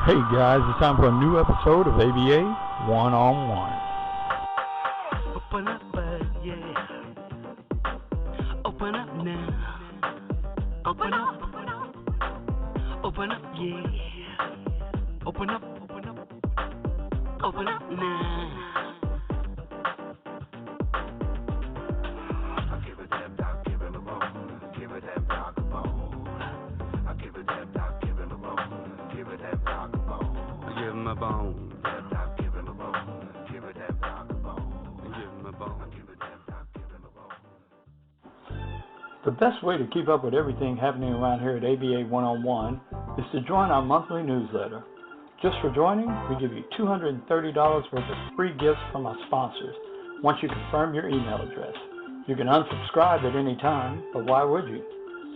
Hey guys, it's time for a new episode of ABA One on One. Open up, yeah. Open up now. Open up. Open up, yeah. Open up. Open up now. I give a damn doc, give him a bone. Give a damn doc a bone. I give a damn doc, give him a bone. Give a damn doc a bone. Give him a bone. Damn doc, give him a bone. Give a damn doc a bone. Give him a bone. Give a damn doc, give him a bone. The best way to keep up with everything happening around here at ABA One on One is to join our monthly newsletter. Just for joining, we give you $230 worth of free gifts from our sponsors once you confirm your email address. You can unsubscribe at any time, but why would you?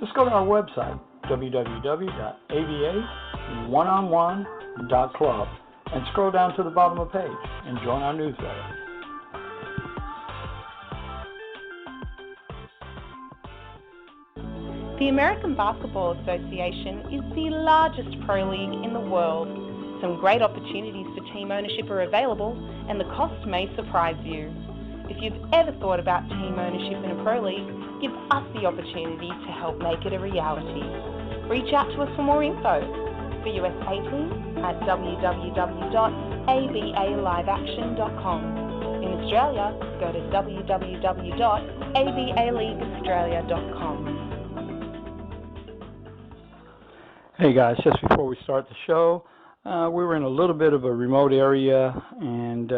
Just go to our website, www.aba1on1.club, and scroll down to the bottom of the page and join our newsletter. The American Basketball Association is the largest pro league in the world. Some great opportunities for team ownership are available, and the cost may surprise you. If you've ever thought about team ownership in a pro league, give us the opportunity to help make it a reality. Reach out to us for more info. For US 18 at www.abaliveaction.com. In Australia, go to www.abaleagueaustralia.com. Hey guys, just before we start the show, we were in a little bit of a remote area and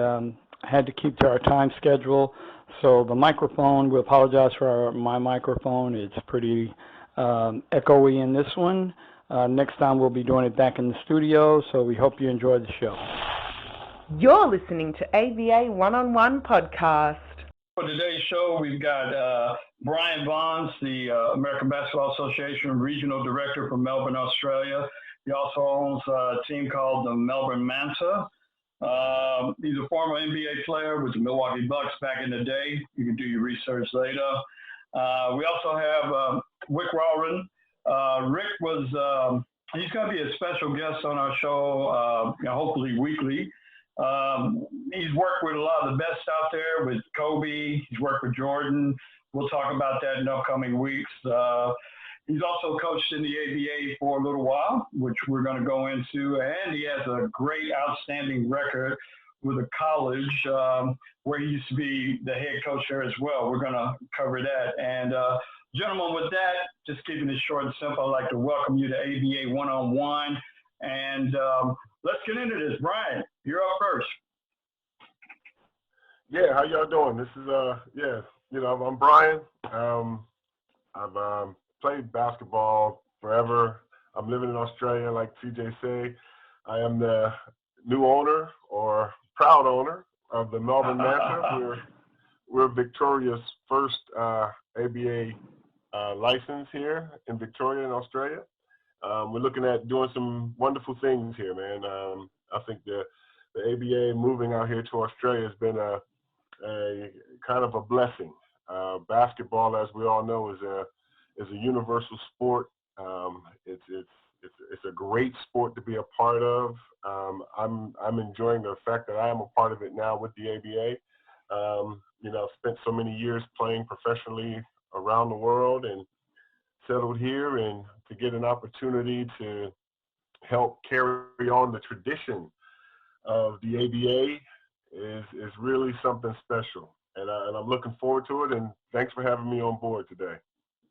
had to keep to our time schedule. So the microphone, we apologize for my microphone. It's pretty echoey in this one. Next time we'll be doing it back in the studio, so we hope you enjoyed the show. You're listening to ABA One-on-One Podcast. For today's show, we've got Brian Bonds, the American Basketball Association Regional Director from Melbourne, Australia. He also owns a team called the Melbourne Manta. He's a former NBA player with the Milwaukee Bucks back in the day. You can do your research later. We also have Rick Walrond. Rick was, he's going to be a special guest on our show, hopefully weekly. He's worked with a lot of the best out there, with Kobe. He's worked with Jordan. We'll talk about that in upcoming weeks. He's also coached in the ABA for a little while, which we're going to go into. And he has a great, outstanding record with a college where he used to be the head coach there as well. We're going to cover that. And gentlemen, with that, just keeping it short and simple, I'd like to welcome you to ABA One-on-One. And let's get into this. Brian, you're up first. Yeah, how y'all doing? This is, I'm Brian. I've played basketball forever. I'm living in Australia, like TJ say. I am the new owner, or proud owner, of the Melbourne Manta. We're Victoria's first ABA license here in Victoria in Australia. We're looking at doing some wonderful things here, man. I think the ABA moving out here to Australia has been a kind of a blessing. Basketball, as we all know, is a universal sport. It's a great sport to be a part of. I'm enjoying the fact that I am a part of it now with the ABA. Spent so many years playing professionally around the world and settled here, and to get an opportunity to help carry on the tradition of the ABA is really something special. And I'm looking forward to it, and thanks for having me on board today.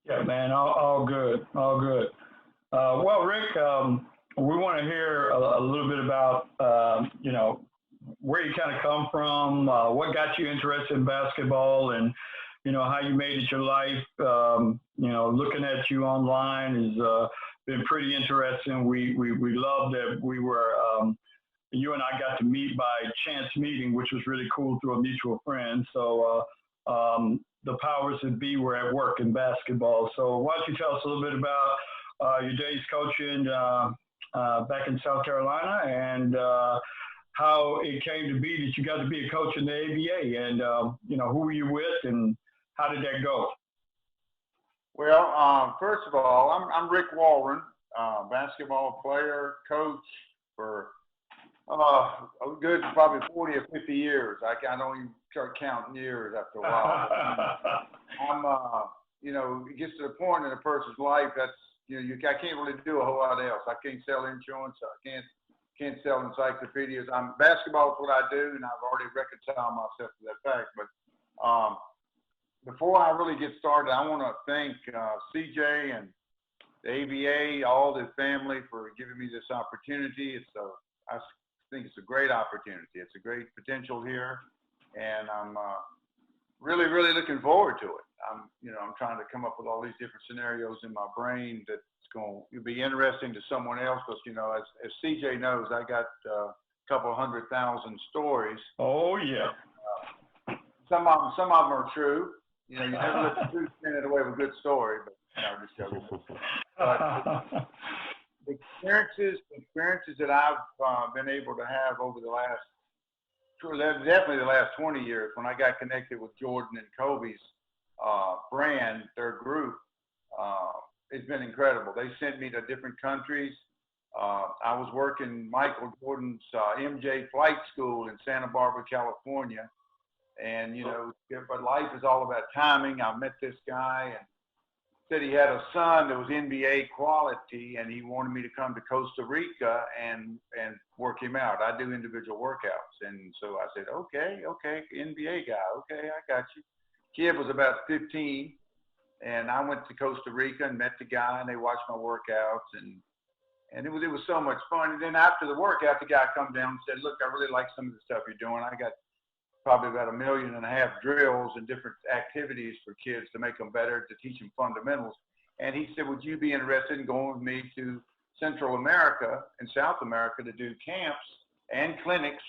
Yeah, man, all good, all good. Well, Rick, we want to hear a little bit about, where you kind of come from, what got you interested in basketball, and, how you made it your life. Looking at you online has been pretty interesting. We love that you and I got to meet by chance meeting, which was really cool, through a mutual friend. So the powers that be were at work in basketball. So why don't you tell us a little bit about your days coaching back in South Carolina, and how it came to be that you got to be a coach in the ABA, and who were you with, and how did that go? Well, first of all, I'm Rick Walrond, basketball player, coach, for a good probably 40 or 50 years. I don't even start counting years after a while. I'm, it gets to the point in a person's life that's, I can't really do a whole lot else. I can't sell insurance. I can't sell encyclopedias. Basketball is what I do, and I've already reconciled myself to that fact. But before I really get started, I want to thank CJ and the ABA, all the family for giving me this opportunity. I think it's a great opportunity. It's a great potential here, and I'm really, really looking forward to it. I'm trying to come up with all these different scenarios in my brain that's going to be interesting to someone else because, as CJ knows, I got a couple 100,000 stories. Oh, yeah. Some of them are true. You never let the truth stand in the way of a good story, but just joking. But the experiences that I've been able to have over the last, definitely the last 20 years, when I got connected with Jordan and Kobe's brand, their group, it's been incredible. They sent me to different countries. I was working Michael Jordan's MJ Flight School in Santa Barbara, California. And, but life is all about timing. I met this guy and said he had a son that was NBA quality, and he wanted me to come to Costa Rica and work him out. I do individual workouts. And so I said, okay, NBA guy. Okay, I got you. Kid was about 15, and I went to Costa Rica and met the guy, and they watched my workouts, and it was so much fun. And then after the workout, the guy come down and said, look, I really like some of the stuff you're doing. I got probably about 1.5 million drills and different activities for kids to make them better, to teach them fundamentals. And he said, would you be interested in going with me to Central America and South America to do camps and clinics,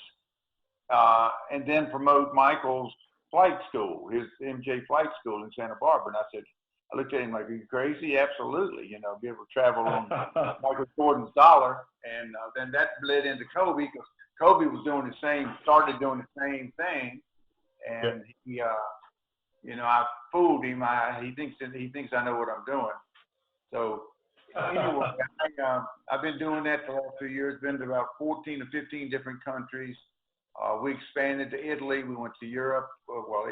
and then promote Michael's flight school, his MJ flight school in Santa Barbara? And I looked at him like, are you crazy? Absolutely. Be able to travel on Michael Jordan's dollar. And then that bled into Kobe, because Kobe was started doing the same thing. And he, I fooled him. He thinks I know what I'm doing. So anyway, I've been doing that for the last 2 years, been to about 14 or 15 different countries. We expanded to Italy. We went to Europe,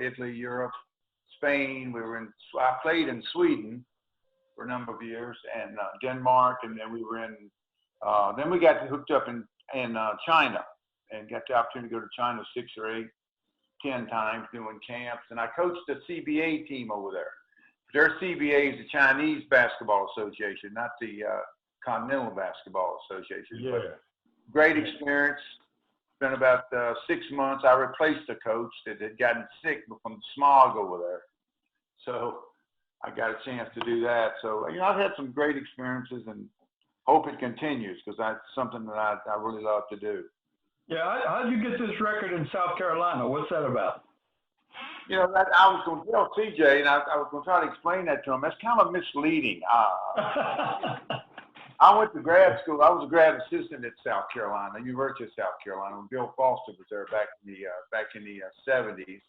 Italy, Europe, Spain. I played in Sweden for a number of years, and Denmark, and then we were then we got hooked up in China, and got the opportunity to go to China 6 or 8, 10 times doing camps. And I coached the CBA team over there. Their CBA is the Chinese Basketball Association, not the Continental Basketball Association. Yeah. But great experience. Spent about 6 months. I replaced a coach that had gotten sick from smog over there. So I got a chance to do that. So, I've had some great experiences and hope it continues, because that's something that I really love to do. Yeah, how did you get this record in South Carolina? What's that about? I was going to tell CJ, and I was going to try to explain that to him. That's kind of misleading. I went to grad school. I was a grad assistant at South Carolina, University of South Carolina, when Bill Foster was there back in the 70s.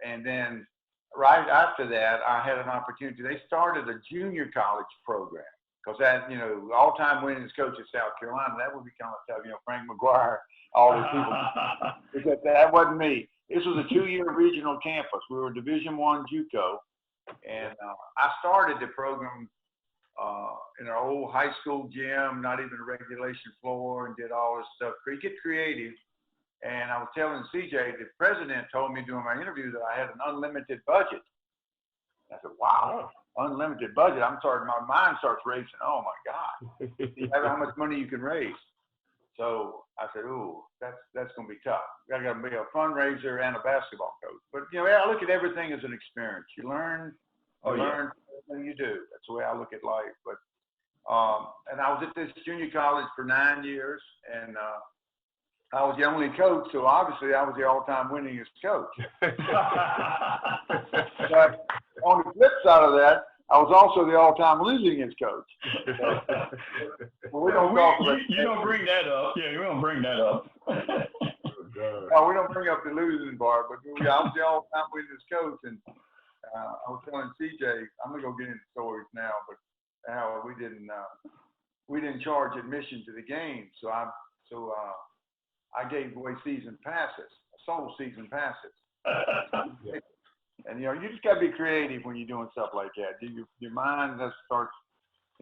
And then right after that, I had an opportunity. They started a junior college program. Because that, all-time winningest coach at South Carolina, that would be kind of tough. Frank McGuire, all these people. Because that wasn't me. This was a 2-year regional campus. We were Division I JUCO, and I started the program in our old high school gym, not even a regulation floor, and did all this stuff. Get creative. And I was telling CJ, the president told me during my interview that I had an unlimited budget. I said, wow. Unlimited budget. My mind starts racing. Oh my God. You have how much money you can raise. So I said, ooh, that's going to be tough. I got to be a fundraiser and a basketball coach. But, I look at everything as an experience. You learn everything you do. That's the way I look at life. But, and I was at this junior college for 9 years, and I was the only coach, so obviously I was the all-time winningest coach. But on the flip side of that, I was also the all-time losingest coach. We don't you don't bring that up. Yeah, we don't bring that up. No, we don't bring up the losing part, but I was the all-time winningest coach, and I was telling CJ, I'm gonna go get into stories now, but how we didn't. we didn't charge admission to the game, so I gave away season passes. I sold season passes. And you know, you just got to be creative when you're doing stuff like that. Your mind has to start.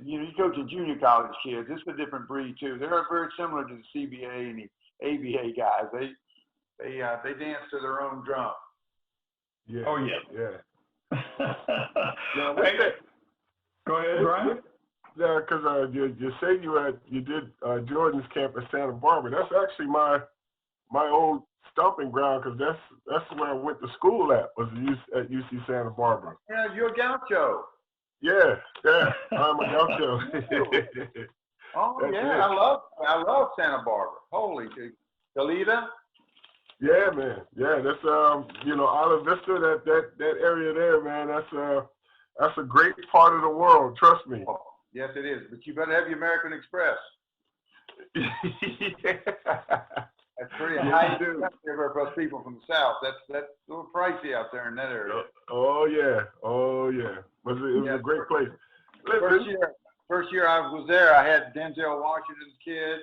You know, you go to junior college kids. It's a different breed too. They're very similar to the CBA and the ABA guys. They dance to their own drum. Yeah. Oh yeah. Yeah. Hey, go ahead, Brian. Yeah, because you say you did Jordan's camp at Santa Barbara. That's actually my old stomping ground, because that's where I went to school at, was at UC Santa Barbara. Yeah, you're a gaucho. Yeah, I'm a gaucho. Oh That's yeah, it. I love Santa Barbara. Holy Toledo. Yeah, man. Yeah, that's you know, Isla Vista, that area there, man. That's a great part of the world. Trust me. Oh, yes, it is. But you better have your American Express. That's pretty high for us people from the South. That's a little pricey out there in that area. Oh yeah. It was a great place. First year I was there, I had Denzel Washington's kid.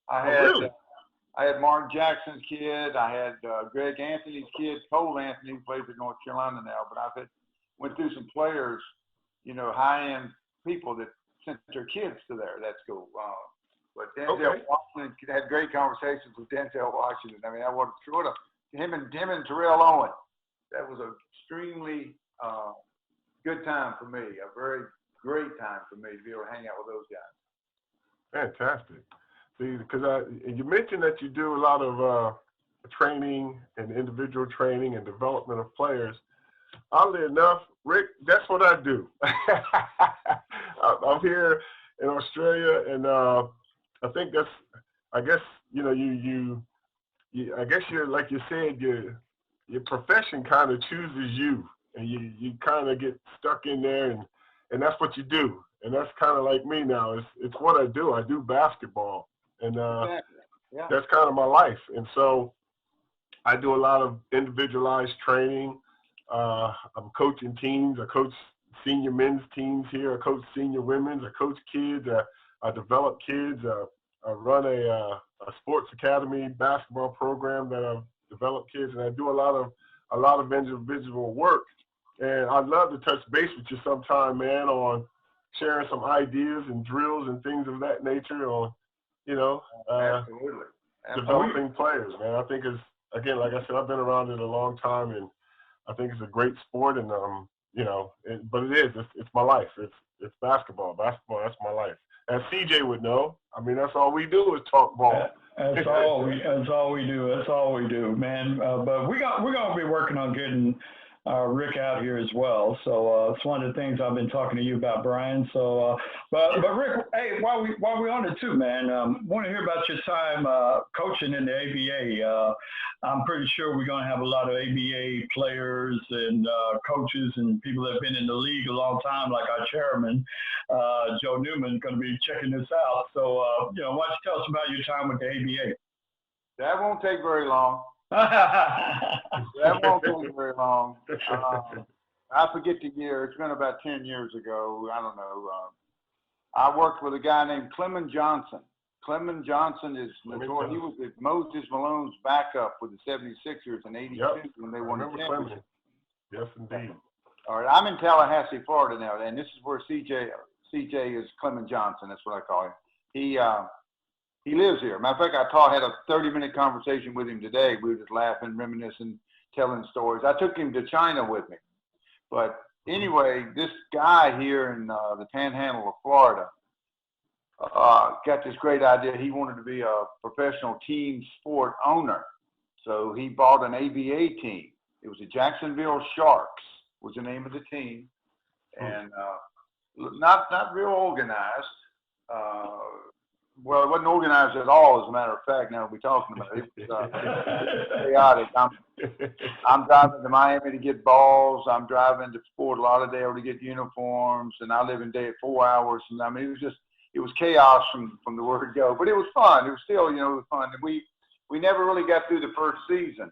I had Mark Jackson's kid. I had Greg Anthony's kid. Cole Anthony, who plays at North Carolina now. But went through some players, you know, high-end people that sent their kids to that school. But Denzel Washington had great conversations with Denzel Washington. I mean, I wanted to him and Terrell Owens. That was an extremely good time for me. A very great time for me to be able to hang out with those guys. Fantastic. See, because you mentioned that you do a lot of training and individual training and development of players. Oddly enough, Rick, that's what I do. I'm here in Australia, and I think I guess, you know, you I guess you're, like you said, your profession kind of chooses you, and you kind of get stuck in there, and that's what you do. And that's kind of like me now. It's what I do. I do basketball, and that's kind of my life. And so I do a lot of individualized training. I'm coaching teams. I coach senior men's teams here. I coach senior women's. I coach kids. I develop kids. I run a sports academy basketball program that I've developed kids, and I do a lot of individual work. And I'd love to touch base with you sometime, man, on sharing some ideas and drills and things of that nature on, you know, Absolutely. developing players, man. I think again, like I said, I've been around it a long time, and I think it's a great sport, and you know, but it's my life. It's basketball. Basketball, that's my life. As CJ would know, I mean, that's all we do is talk ball. That's all we do. That's all we do, man. But we're gonna be working on getting Rick out here as well. So it's one of the things I've been talking to you about, Brian. So, but Rick, hey, while we're on it too, man, want to hear about your time coaching in the ABA. I'm pretty sure we're going to have a lot of ABA players and coaches and people that have been in the league a long time, like our chairman, Joe Newman, going to be checking this out. So, you know, why don't you tell us about your time with the ABA? That won't take very long. That won't take very long. I forget the year. It's been about 10 years ago. I don't know. I worked with a guy named Clement Johnson. Clement Johnson is notorious. He was Moses Malone's backup with the 76ers in '82 when they won the championship. Yes, indeed. All right, I'm in Tallahassee, Florida now, and this is where CJ is Clement Johnson. That's what I call him. He lives here. Matter of fact, I had a 30-minute conversation with him today. We were just laughing, reminiscing, telling stories. I took him to China with me. But anyway, this guy here in the Panhandle of Florida got this great idea. He wanted to be a professional team sport owner. So he bought an ABA team. It was the Jacksonville Sharks was the name of the team. And not real organized. Well, it wasn't organized at all, as a matter of fact, now we're talking about it. It was chaotic. I'm driving to Miami to get balls. I'm driving to Fort Lauderdale to get uniforms, and I live in day at 4 hours. And I mean, it was chaos from the word go, but it was fun. It was still, you know, it was fun. And we never really got through the first season.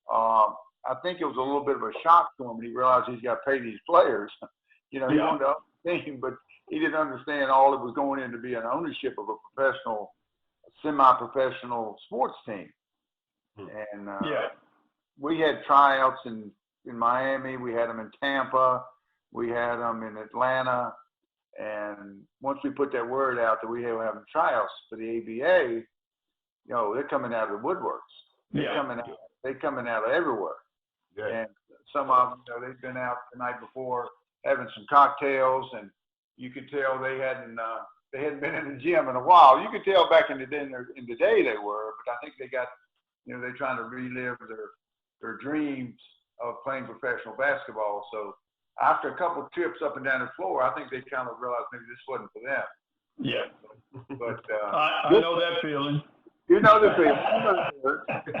I think it was a little bit of a shock to him when he realized he's got to pay these players. You know, he wanted to up the team, but he didn't understand all that was going into being ownership of a professional, semi-professional sports team. And we had tryouts in Miami. We had them in Tampa. We had them in Atlanta. And once we put that word out that we were having tryouts for the ABA, you know, they're coming out of the woodworks. They're coming out of everywhere. Yeah. And some of them, you know, they've been out the night before having some cocktails, and you could tell they hadn't been in the gym in a while. You could tell back in the day they were, but I think they got, you know, they're trying to relive their dreams of playing professional basketball. So after a couple of trips up and down the floor, I think they kind of realized maybe this wasn't for them. Yeah. But I know that feeling. You know the feeling.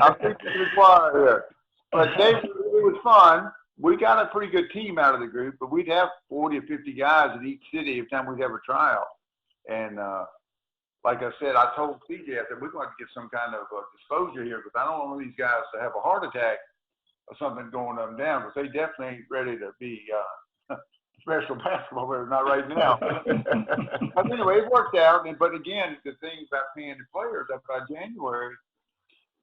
I think it's quiet here. But it was fun. We got a pretty good team out of the group, but we'd have 40 or 50 guys at each city every time we'd have a tryout. And like I said, I told CJ, I said, we're going to get some kind of disclosure here because I don't want these guys to have a heart attack or something going up and down, because they definitely ain't ready to be professional basketball players, not right now. But anyway, it worked out. But again, the thing about paying the players, up by January,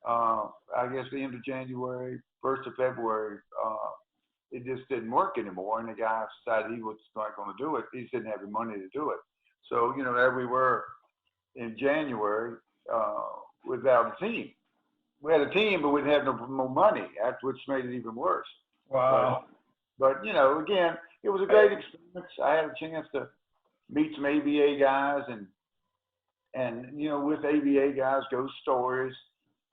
I guess the end of January, 1st of February, it just didn't work anymore. And the guy decided he was not going to do it. He didn't have the money to do it. So, you know, there we were in January without a team. We had a team, but we didn't have no money, which made it even worse. Wow. But, you know, again, it was a great experience. I had a chance to meet some ABA guys and you know, with ABA guys go stories,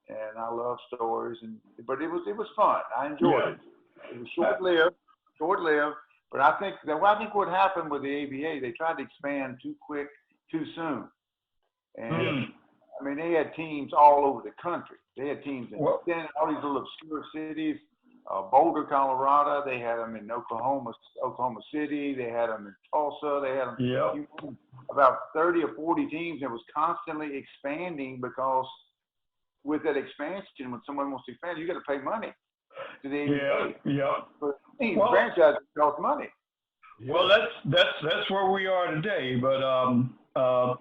and I love stories. But it was fun. I enjoyed it. It was short-lived. But I think what happened with the ABA, they tried to expand too quick, too soon. And I mean, they had teams all over the country. They had teams in all these little obscure cities. Boulder, Colorado. They had them in Oklahoma City. They had them in Tulsa. They had them about 30 or 40 teams. It was constantly expanding because with that expansion, when someone wants to expand, you got to pay money to the ABA. But franchises cost money. Well, that's where we are today. But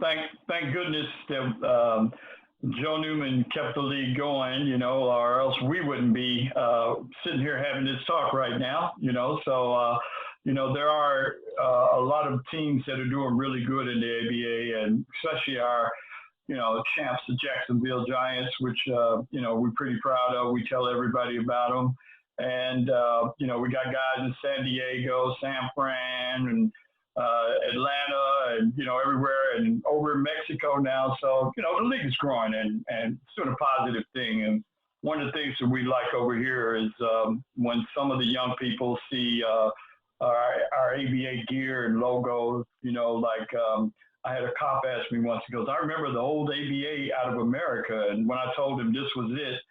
thank goodness that Joe Newman kept the league going, you know, or else we wouldn't be sitting here having this talk right now, you know. So, you know, there are a lot of teams that are doing really good in the ABA, and especially our, you know, champs, the Jacksonville Giants, which, you know, we're pretty proud of. We tell everybody about them. And, you know, we got guys in San Diego, San Fran, and Atlanta, and, you know, everywhere, and over in Mexico now. So, you know, the league is growing, and it's doing a positive thing. And one of the things that we like over here is when some of the young people see our ABA gear and logos, you know, like I had a cop ask me once, he goes, I remember the old ABA out of America. And when I told him this was it,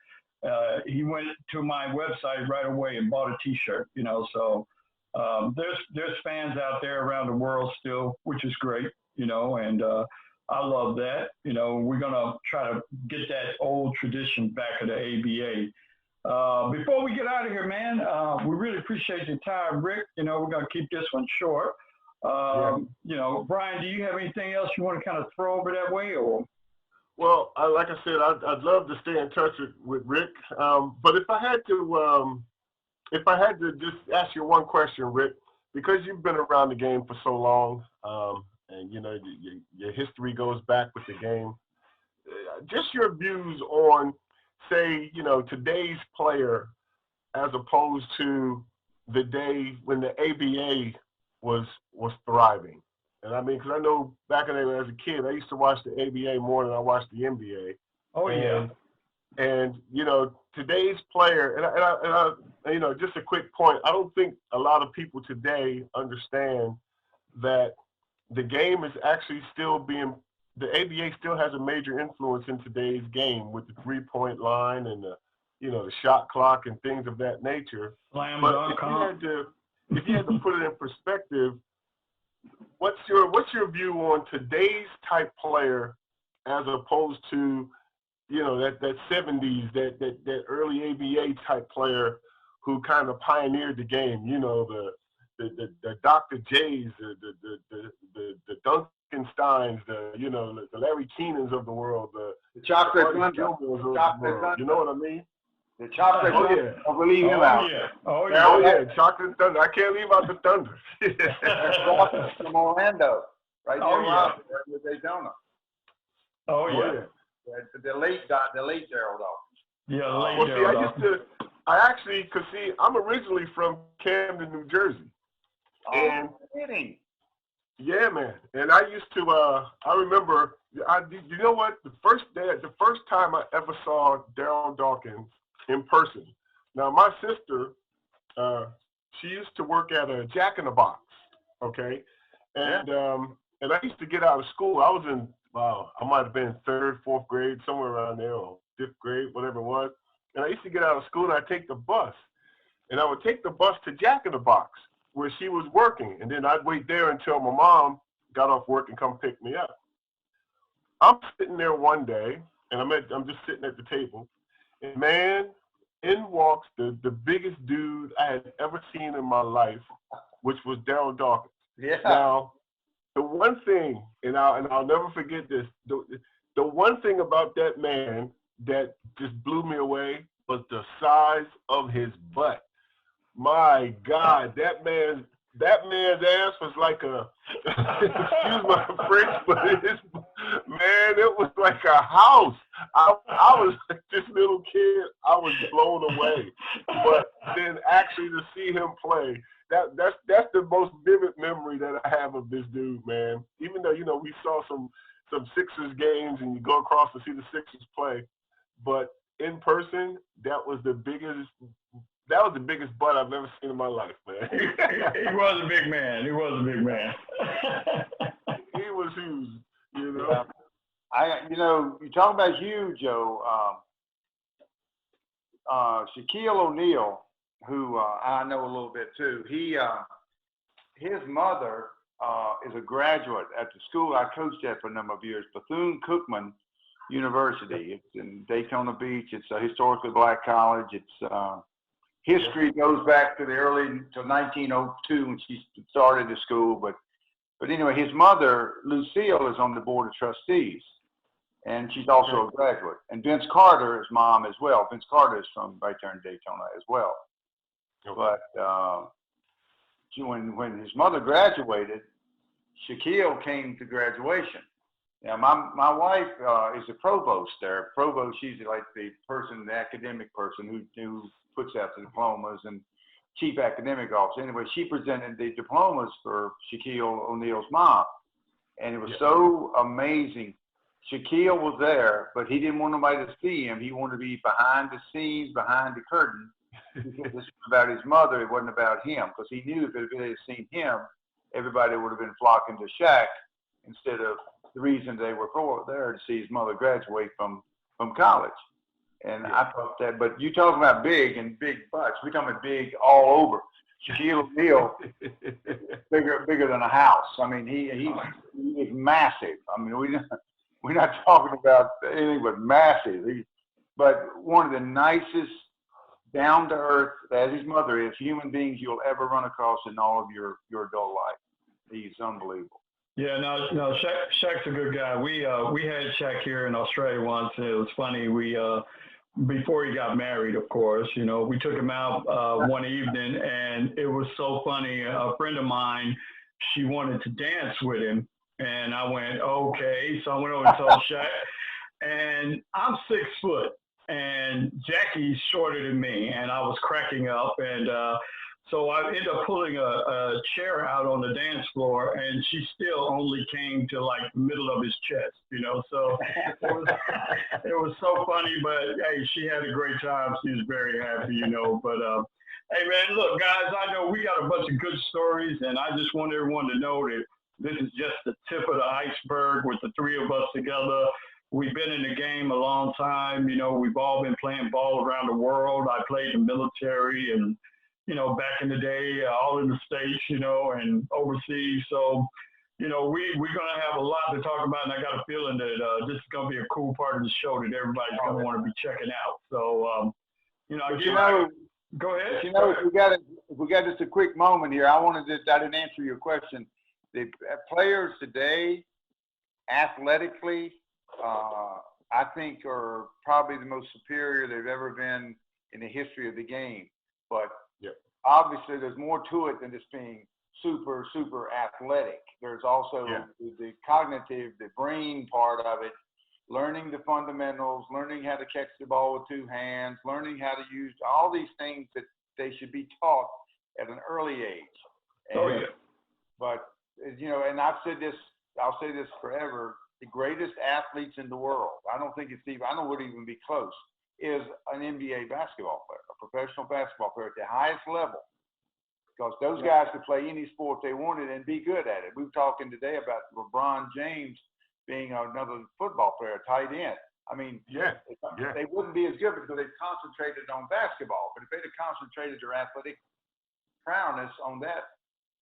he went to my website right away and bought a T-shirt, you know. So there's fans out there around the world still, which is great, you know, and I love that. You know, we're going to try to get that old tradition back of the ABA. Before we get out of here, man, we really appreciate your time, Rick. You know, we're going to keep this one short. You know, Brian, do you have anything else you want to kind of throw over that way, or? Well, like I said, I'd love to stay in touch with Rick. But if I had to just ask you one question, Rick, because you've been around the game for so long, and you know your history goes back with the game. Just your views on, say, you know, today's player as opposed to the day when the ABA was thriving. And I mean, because I know back in the day as a kid, I used to watch the ABA more than I watched the NBA. Oh, yeah. And you know, today's player, and I, you know, just a quick point, I don't think a lot of people today understand that the game is actually still the ABA still has a major influence in today's game with the 3-point line and the, you know, the shot clock and things of that nature. Slam but dunk. if you had to put it in perspective, what's your view on today's type player as opposed to, you know, that 70s, that early ABA type player who kind of pioneered the game, you know, the Dr. J's, the Duncansteins, the Larry Keenans of the world, the chocolate Gilmores of the world. You know what I mean? The chocolate thunder. Yeah. Don't believe him out. Yeah. Oh yeah, chocolate thunder. I can't leave out the thunder. From Orlando, right there with Daytona. Oh yeah. The late Daryl Dawkins. Yeah, late Well, Daryl. I'm originally from Camden, New Jersey. And kidding. Yeah, man. And I used to, I remember, you know what? The first time I ever saw Daryl Dawkins in person. Now, my sister, she used to work at a Jack in the Box, okay? And I used to get out of school. I was in, I might have been 3rd, 4th grade, somewhere around there, or 5th grade, whatever it was. And I used to get out of school and I'd take the bus. And I would take the bus to Jack in the Box, where she was working, and then I'd wait there until my mom got off work and come pick me up. I'm sitting there one day, and I'm just sitting at the table, and man, in walks the biggest dude I had ever seen in my life, which was Daryl Dawkins. Yeah. Now, the one thing, and I'll never forget this, the one thing about that man that just blew me away was the size of his butt. My God, that man's ass was like a, excuse my French, but it was like a house. I was like this little kid. I was blown away. But then actually to see him play, that's the most vivid memory that I have of this dude, man. Even though, we saw some Sixers games and you go across to see the Sixers play, but in person, that was the biggest butt I've ever seen in my life, man. He was a big man. He was huge, Yeah. You talk about huge, Joe. Shaquille O'Neal, who I know a little bit too. His mother is a graduate at the school I coached at for a number of years, Bethune-Cookman University. It's in Daytona Beach. It's a historically black college. It's history goes back to to 1902 when she started the school. But anyway, his mother, Lucille, is on the board of trustees, and she's also a graduate. And Vince Carter, his mom as well. Vince Carter is from right there in Daytona as well. Okay. But when his mother graduated, Shaquille came to graduation. Now, my wife is a provost there. Provost, she's like the academic person who puts out the diplomas and chief academic officer. Anyway, she presented the diplomas for Shaquille O'Neal's mom. And it was so amazing. Shaquille was there, but he didn't want nobody to see him. He wanted to be behind the scenes, behind the curtain. This was about his mother. It wasn't about him, because he knew if they had seen him, everybody would have been flocking to Shaq instead of the reason they were there to see his mother graduate from college. And I thought that, but you talking about big and big butts. We're talking about big all over. Shaquille O'Neal, bigger than a house. I mean, he is massive. I mean, we're not talking about anything but massive. But one of the nicest, down to earth, as his mother is, human beings you'll ever run across in all of your adult life. He's unbelievable. Yeah, no, Shaq's a good guy. We had Shaq here in Australia once, and it was funny. We before he got married, of course, we took him out one evening, and it was so funny. A friend of mine, she wanted to dance with him, and I went, okay. So I went over and told Shaq, and I'm 6 foot, and Jackie's shorter than me, and I was cracking up, and so I ended up pulling a chair out on the dance floor, and she still only came to like the middle of his chest, so it was so funny, but hey, she had a great time. She was very happy, but hey man, look guys, I know we got a bunch of good stories, and I just want everyone to know that this is just the tip of the iceberg with the three of us together. We've been in the game a long time. We've all been playing ball around the world. I played in the military and back in the day, all in the States, and overseas. So, we're going to have a lot to talk about, and I got a feeling that this is going to be a cool part of the show that everybody's going to want to be checking out. So, Go ahead. You know, if we got just a quick moment here, I didn't answer your question. The players today, athletically, I think are probably the most superior they've ever been in the history of the game. But obviously, there's more to it than just being super, super athletic. There's also the cognitive, the brain part of it, learning the fundamentals, learning how to catch the ball with two hands, learning how to use all these things that they should be taught at an early age. And, but, you know, and I'll say this forever, the greatest athletes in the world, I don't think it would even be close, is an NBA basketball player, a professional basketball player at the highest level. Because those guys could play any sport they wanted and be good at it. We were talking today about LeBron James being another football player, tight end. I mean, they wouldn't be as good because they concentrated on basketball. But if they'd have concentrated their athletic prowess on that,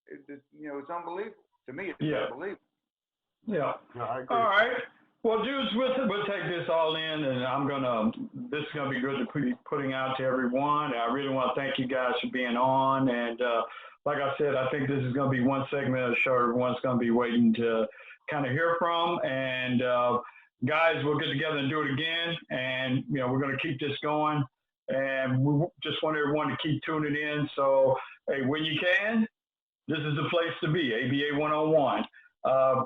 it's unbelievable. To me, it's unbelievable. Yeah. I agree. All right. Well, dudes, we'll take this all in, and this is going to be good to be putting out to everyone. I really want to thank you guys for being on. And like I said, I think this is going to be one segment of the show everyone's going to be waiting to kind of hear from. And guys, we'll get together and do it again. And, we're going to keep this going. And we just want everyone to keep tuning in. So, hey, when you can, this is the place to be, ABA 101.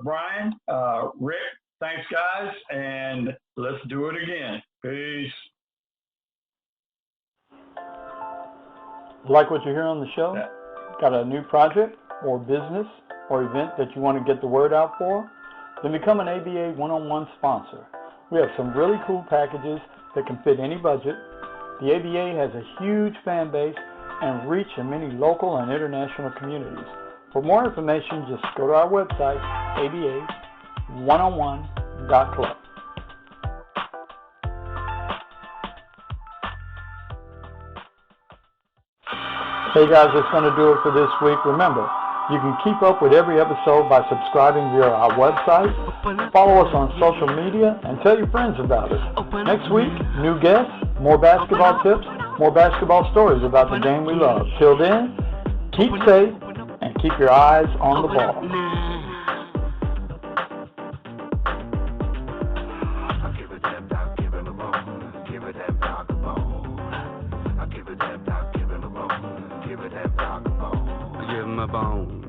Brian, Rick, thanks, guys, and let's do it again. Peace. Like what you hear on the show? Got a new project or business or event that you want to get the word out for? Then become an ABA 101 sponsor. We have some really cool packages that can fit any budget. The ABA has a huge fan base and reach in many local and international communities. For more information, just go to our website, aba101.club. Hey guys, that's going to do it for this week. Remember, you can keep up with every episode by subscribing via our website, follow us on social media, and tell your friends about it. Next week, new guests, more basketball tips, more basketball stories about the game we love. Till then, keep safe and keep your eyes on the ball. Give him a bone.